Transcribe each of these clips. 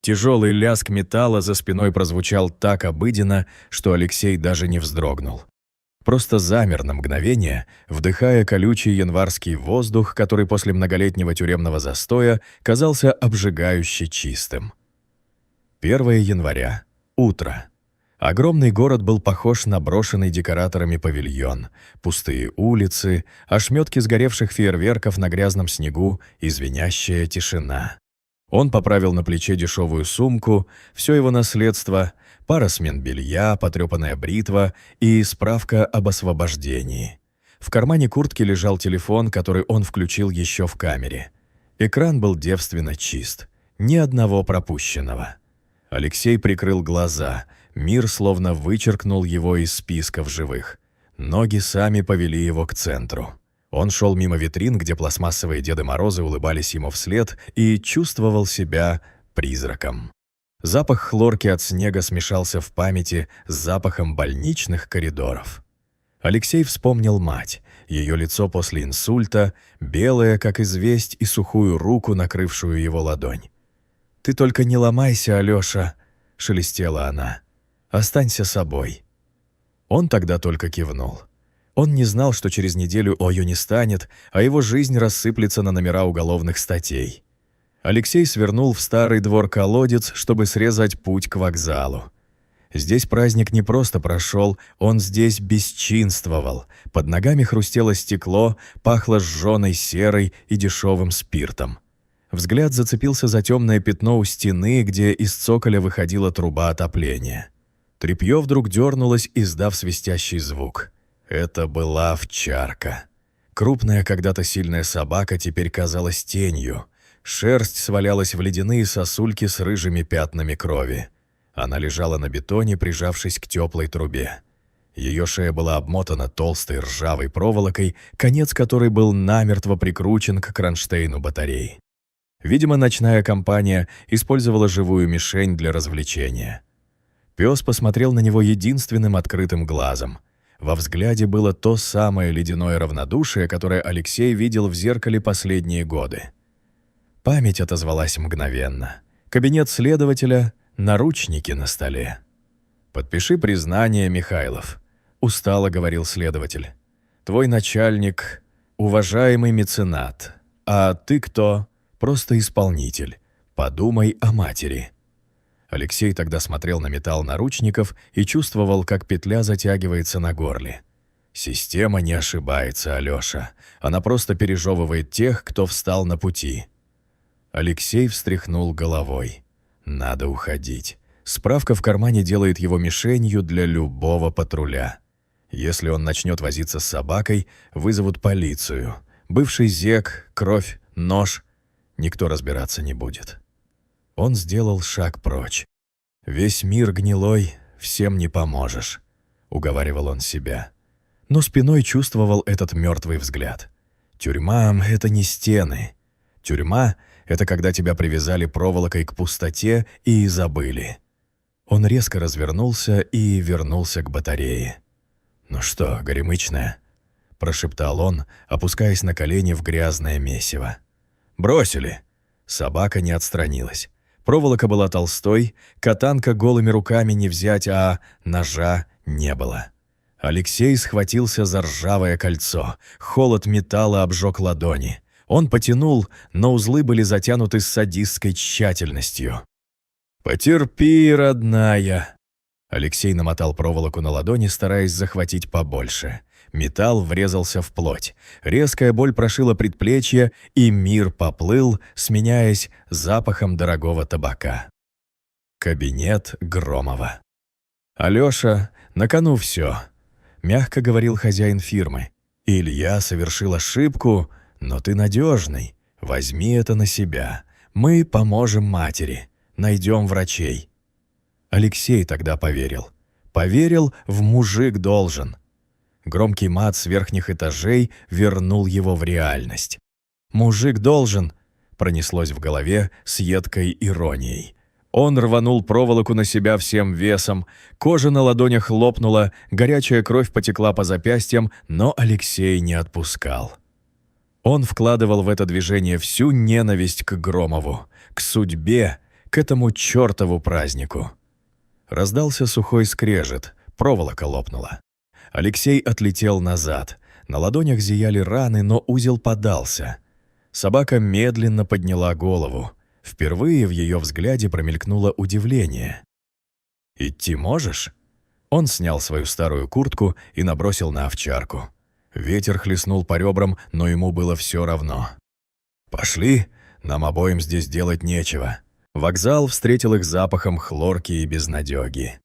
Тяжелый лязг металла за спиной прозвучал так обыденно, что Алексей даже не вздрогнул. Просто замер на мгновение, вдыхая колючий январский воздух, который после многолетнего тюремного застоя казался обжигающе чистым. 1 января. Утро. Огромный город был похож на брошенный декораторами павильон. Пустые улицы, ошметки сгоревших фейерверков на грязном снегу и звенящая тишина. Он поправил на плече дешевую сумку, все его наследство, пара смен белья, потрепанная бритва и справка об освобождении. В кармане куртки лежал телефон, который он включил еще в камере. Экран был девственно чист, ни одного пропущенного. Алексей прикрыл глаза, мир словно вычеркнул его из списков живых. Ноги сами повели его к центру. Он шел мимо витрин, где пластмассовые Деды Морозы улыбались ему вслед, и чувствовал себя призраком. Запах хлорки от снега смешался в памяти с запахом больничных коридоров. Алексей вспомнил мать, ее лицо после инсульта, белое, как известь, и сухую руку, накрывшую его ладонь. «Ты только не ломайся, Алёша», — шелестела она. «Останься собой». Он тогда только кивнул. Он не знал, что через неделю Ою не станет, а его жизнь рассыплется на номера уголовных статей. Алексей свернул в старый двор-колодец, чтобы срезать путь к вокзалу. Здесь праздник не просто прошел, он здесь бесчинствовал. Под ногами хрустело стекло, пахло сжёной серой и дешевым спиртом. Взгляд зацепился за темное пятно у стены, где из цоколя выходила труба отопления. Тряпье вдруг дернулось, издав свистящий звук. Это была овчарка. Крупная когда-то сильная собака теперь казалась тенью. Шерсть свалялась в ледяные сосульки с рыжими пятнами крови. Она лежала на бетоне, прижавшись к теплой трубе. Ее шея была обмотана толстой ржавой проволокой, конец которой был намертво прикручен к кронштейну батареи. Видимо, ночная компания использовала живую мишень для развлечения. Пес посмотрел на него единственным открытым глазом. Во взгляде было то самое ледяное равнодушие, которое Алексей видел в зеркале последние годы. Память отозвалась мгновенно. Кабинет следователя, наручники на столе. «Подпиши признание, Михайлов», — устало говорил следователь. «Твой начальник — уважаемый меценат. А ты кто? Просто исполнитель. Подумай о матери». Алексей тогда смотрел на металл наручников и чувствовал, как петля затягивается на горле. Система не ошибается, Алёша. Она просто пережевывает тех, кто встал на пути. Алексей встряхнул головой. Надо уходить. Справка в кармане делает его мишенью для любого патруля. Если он начнет возиться с собакой, вызовут полицию. Бывший зэк, кровь, нож. Никто разбираться не будет. Он сделал шаг прочь. «Весь мир гнилой, всем не поможешь», — уговаривал он себя. Но спиной чувствовал этот мертвый взгляд. Тюрьма — это не стены. Тюрьма — это когда тебя привязали проволокой к пустоте и забыли. Он резко развернулся и вернулся к батарее. «Ну что, горемычная?» — прошептал он, опускаясь на колени в грязное месиво. «Бросили!» Собака не отстранилась. Проволока была толстой, катанка голыми руками не взять, а ножа не было. Алексей схватился за ржавое кольцо. Холод металла обжег ладони. Он потянул, но узлы были затянуты с садистской тщательностью. «Потерпи, родная!» Алексей намотал проволоку на ладони, стараясь захватить побольше. Металл врезался в плоть. Резкая боль прошила предплечье, и мир поплыл, сменяясь запахом дорогого табака. Кабинет Громова. «Алёша, на кону всё», — мягко говорил хозяин фирмы. «Илья совершил ошибку, но ты надежный. Возьми это на себя. Мы поможем матери. Найдем врачей». Алексей тогда поверил. Поверил в «мужик должен». Громкий мат с верхних этажей вернул его в реальность. «Мужик должен», — пронеслось в голове с едкой иронией. Он рванул проволоку на себя всем весом, кожа на ладонях лопнула, горячая кровь потекла по запястьям, но Алексей не отпускал. Он вкладывал в это движение всю ненависть к Громову, к судьбе, к этому чертову празднику. Раздался сухой скрежет, проволока лопнула. Алексей отлетел назад. На ладонях зияли раны, но узел подался. Собака медленно подняла голову. Впервые в ее взгляде промелькнуло удивление. «Идти можешь?» Он снял свою старую куртку и набросил на овчарку. Ветер хлестнул по ребрам, но ему было все равно. «Пошли, нам обоим здесь делать нечего». Вокзал встретил их запахом хлорки и безнадёги.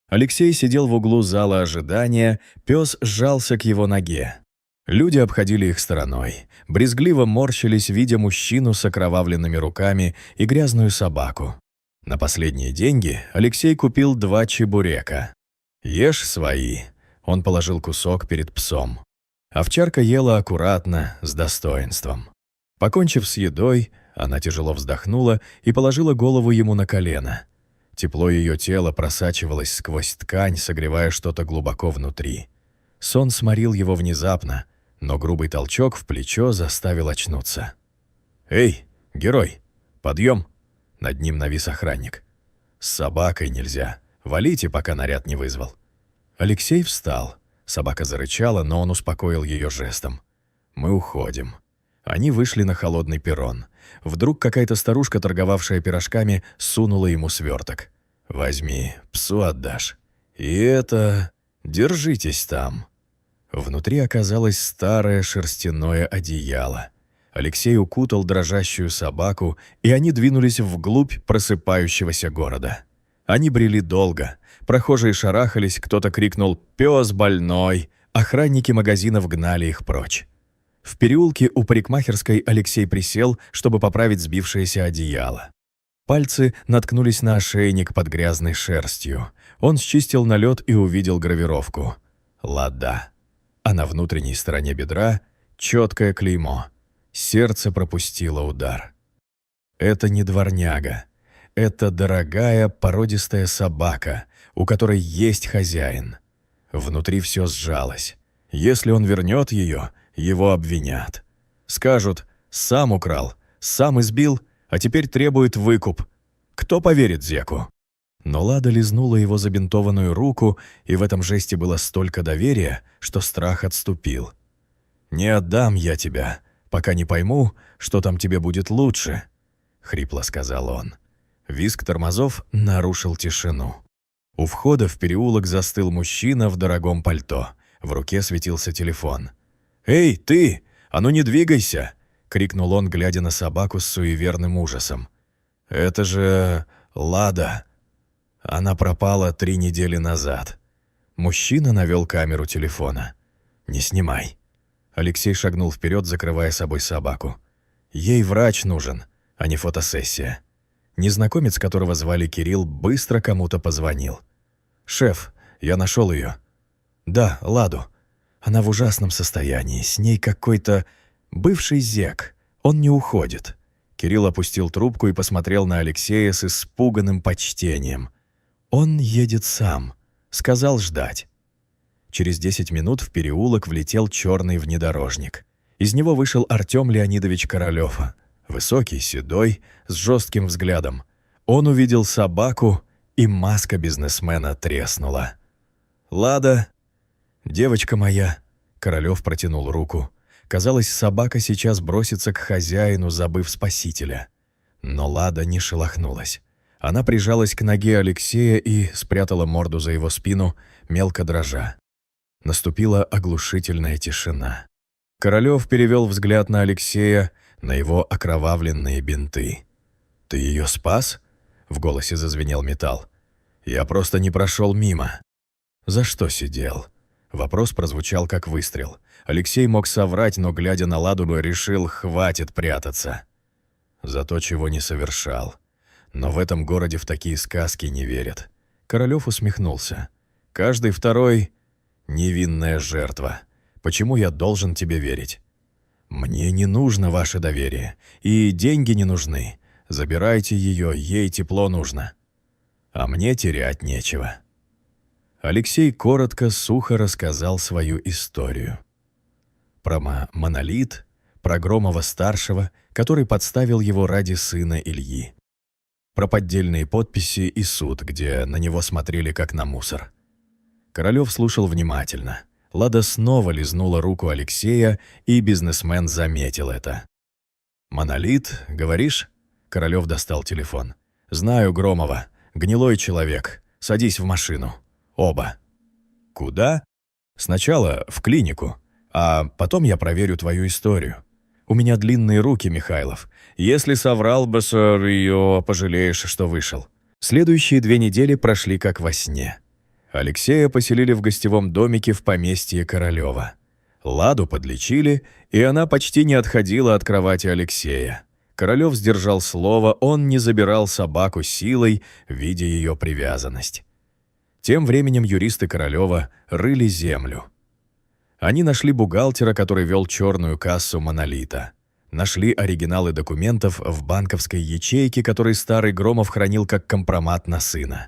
Алексей сидел в углу зала ожидания, пес сжался к его ноге. Люди обходили их стороной, брезгливо морщились, видя мужчину с окровавленными руками и грязную собаку. На последние деньги Алексей купил 2 чебурека. «Ешь свои», — он положил кусок перед псом. Овчарка ела аккуратно, с достоинством. Покончив с едой, она тяжело вздохнула и положила голову ему на колено. Тепло ее тела просачивалось сквозь ткань, согревая что-то глубоко внутри. Сон сморил его внезапно, но грубый толчок в плечо заставил очнуться. «Эй, герой, подъем!» Над ним навис охранник. «С собакой нельзя. Валите, пока наряд не вызвал». Алексей встал. Собака зарычала, но он успокоил ее жестом. «Мы уходим». Они вышли на холодный перрон. Вдруг какая-то старушка, торговавшая пирожками, сунула ему сверток. «Возьми, псу отдашь. И это... держитесь там». Внутри оказалось старое шерстяное одеяло. Алексей укутал дрожащую собаку, и они двинулись вглубь просыпающегося города. Они брели долго. Прохожие шарахались, кто-то крикнул «Пес больной!», охранники магазинов гнали их прочь. В переулке у парикмахерской Алексей присел, чтобы поправить сбившееся одеяло. Пальцы наткнулись на ошейник под грязной шерстью. Он счистил налет и увидел гравировку. «Лада». А на внутренней стороне бедра четкое клеймо. Сердце пропустило удар. Это не дворняга. Это дорогая породистая собака, у которой есть хозяин. Внутри все сжалось. Если он вернет ее, его обвинят. Скажут, сам украл, сам избил, а теперь требует выкуп. Кто поверит зеку? Но Лада лизнула его забинтованную руку, и в этом жесте было столько доверия, что страх отступил. «Не отдам я тебя, пока не пойму, что там тебе будет лучше», — хрипло сказал он. Визг тормозов нарушил тишину. У входа в переулок застыл мужчина в дорогом пальто. В руке светился телефон. «Эй, ты! А ну не двигайся!» — крикнул он, глядя на собаку с суеверным ужасом. «Это же... Лада. Она пропала 3 недели назад». Мужчина навел камеру телефона. «Не снимай». Алексей шагнул вперед, закрывая собой собаку. Ей врач нужен, а не фотосессия. Незнакомец, которого звали Кирилл, быстро кому-то позвонил. «Шеф, я нашел ее». «Да, Ладу. Она в ужасном состоянии, с ней какой-то бывший зек. Он не уходит». Кирилл опустил трубку и посмотрел на Алексея с испуганным почтением. «Он едет сам. Сказал ждать». Через 10 минут в переулок влетел черный внедорожник. Из него вышел Артем Леонидович Королёв. Высокий, седой, с жестким взглядом. Он увидел собаку, и маска бизнесмена треснула. «Лада, девочка моя», — Королёв протянул руку. Казалось, собака сейчас бросится к хозяину, забыв спасителя. Но Лада не шелохнулась. Она прижалась к ноге Алексея и спрятала морду за его спину, мелко дрожа. Наступила оглушительная тишина. Королёв перевел взгляд на Алексея, на его окровавленные бинты. «Ты ее спас?» — в голосе зазвенел металл. «Я просто не прошел мимо». «За что сидел?» Вопрос прозвучал как выстрел. Алексей мог соврать, но, глядя на Ладу, решил, хватит прятаться. За то, чего не совершал. Но в этом городе в такие сказки не верят. Королёв усмехнулся. «Каждый второй — невинная жертва. Почему я должен тебе верить?» «Мне не нужно ваше доверие, и деньги не нужны. Забирайте ее, ей тепло нужно. А мне терять нечего». Алексей коротко, сухо рассказал свою историю. Про монолит, про Громова-старшего, который подставил его ради сына Ильи. про поддельные подписи и суд, где на него смотрели как на мусор. Королёв слушал внимательно. Лада снова лизнула руку Алексея, и бизнесмен заметил это. «Монолит, говоришь?» Королёв достал телефон. «Знаю Громова. Гнилой человек. Садись в машину. Оба». «Куда?» «Сначала в клинику, а потом я проверю твою историю. У меня длинные руки, Михайлов. Если соврал бы, пожалеешь, что вышел». Следующие 2 недели прошли как во сне. Алексея поселили в гостевом домике в поместье Королёва. Ладу подлечили, и она почти не отходила от кровати Алексея. Королёв сдержал слово, он не забирал собаку силой, видя ее привязанность. Тем временем юристы Королёва рыли землю. Они нашли бухгалтера, который вел черную кассу «Монолита». Нашли оригиналы документов в банковской ячейке, который старый Громов хранил как компромат на сына.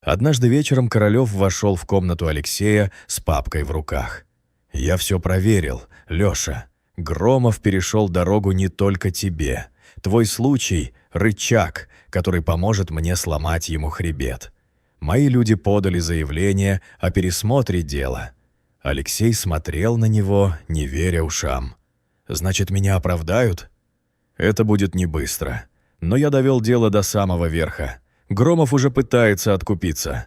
Однажды вечером Королёв вошел в комнату Алексея с папкой в руках. «Я все проверил, Лёша. Громов перешел дорогу не только тебе. Твой случай — рычаг, который поможет мне сломать ему хребет. Мои люди подали заявление о пересмотре дела». Алексей смотрел на него, не веря ушам. «Значит, меня оправдают?» «Это будет не быстро. Но я довел дело до самого верха. Громов уже пытается откупиться».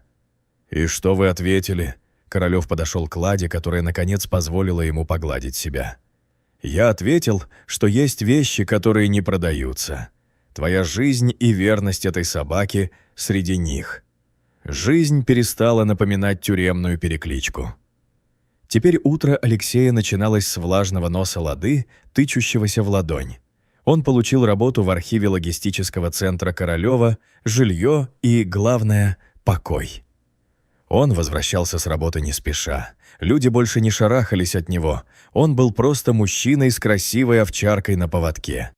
«И что вы ответили?» Королёв подошел к Ладе, которая, наконец, позволила ему погладить себя. «Я ответил, что есть вещи, которые не продаются. Твоя жизнь и верность этой собаке среди них». Жизнь перестала напоминать тюремную перекличку. Теперь утро Алексея начиналось с влажного носа Лады, тычущегося в ладонь. Он получил работу в архиве логистического центра Королёва, жилье и, главное, покой. Он возвращался с работы не спеша. Люди больше не шарахались от него. Он был просто мужчиной с красивой овчаркой на поводке.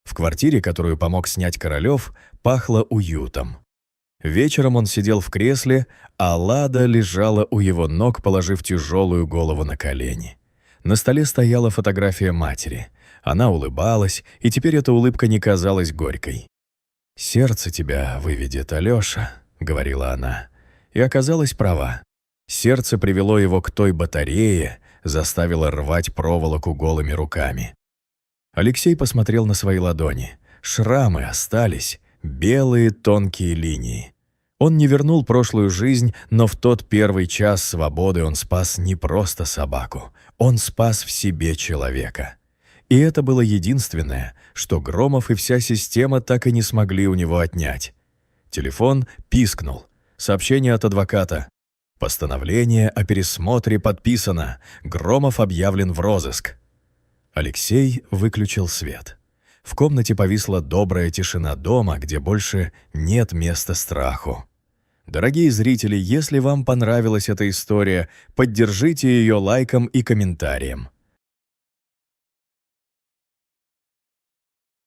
В квартире, которую помог снять Королёв, пахло уютом. Вечером он сидел в кресле, а Лада лежала у его ног, положив тяжелую голову на колени. На столе стояла фотография матери. Она улыбалась, и теперь эта улыбка не казалась горькой. «Сердце тебя выведет, Алёша», — говорила она. И оказалась права. Сердце привело его к той батарее, заставило рвать проволоку голыми руками. Алексей посмотрел на свои ладони. Шрамы остались, белые тонкие линии. Он не вернул прошлую жизнь, но в тот первый час свободы он спас не просто собаку, он спас в себе человека. И это было единственное, что Громов и вся система так и не смогли у него отнять. Телефон пискнул. Сообщение от адвоката. Постановление о пересмотре подписано. Громов объявлен в розыск. Алексей выключил свет. В комнате повисла добрая тишина дома, где больше нет места страху. Дорогие зрители, если вам понравилась эта история, поддержите ее лайком и комментарием.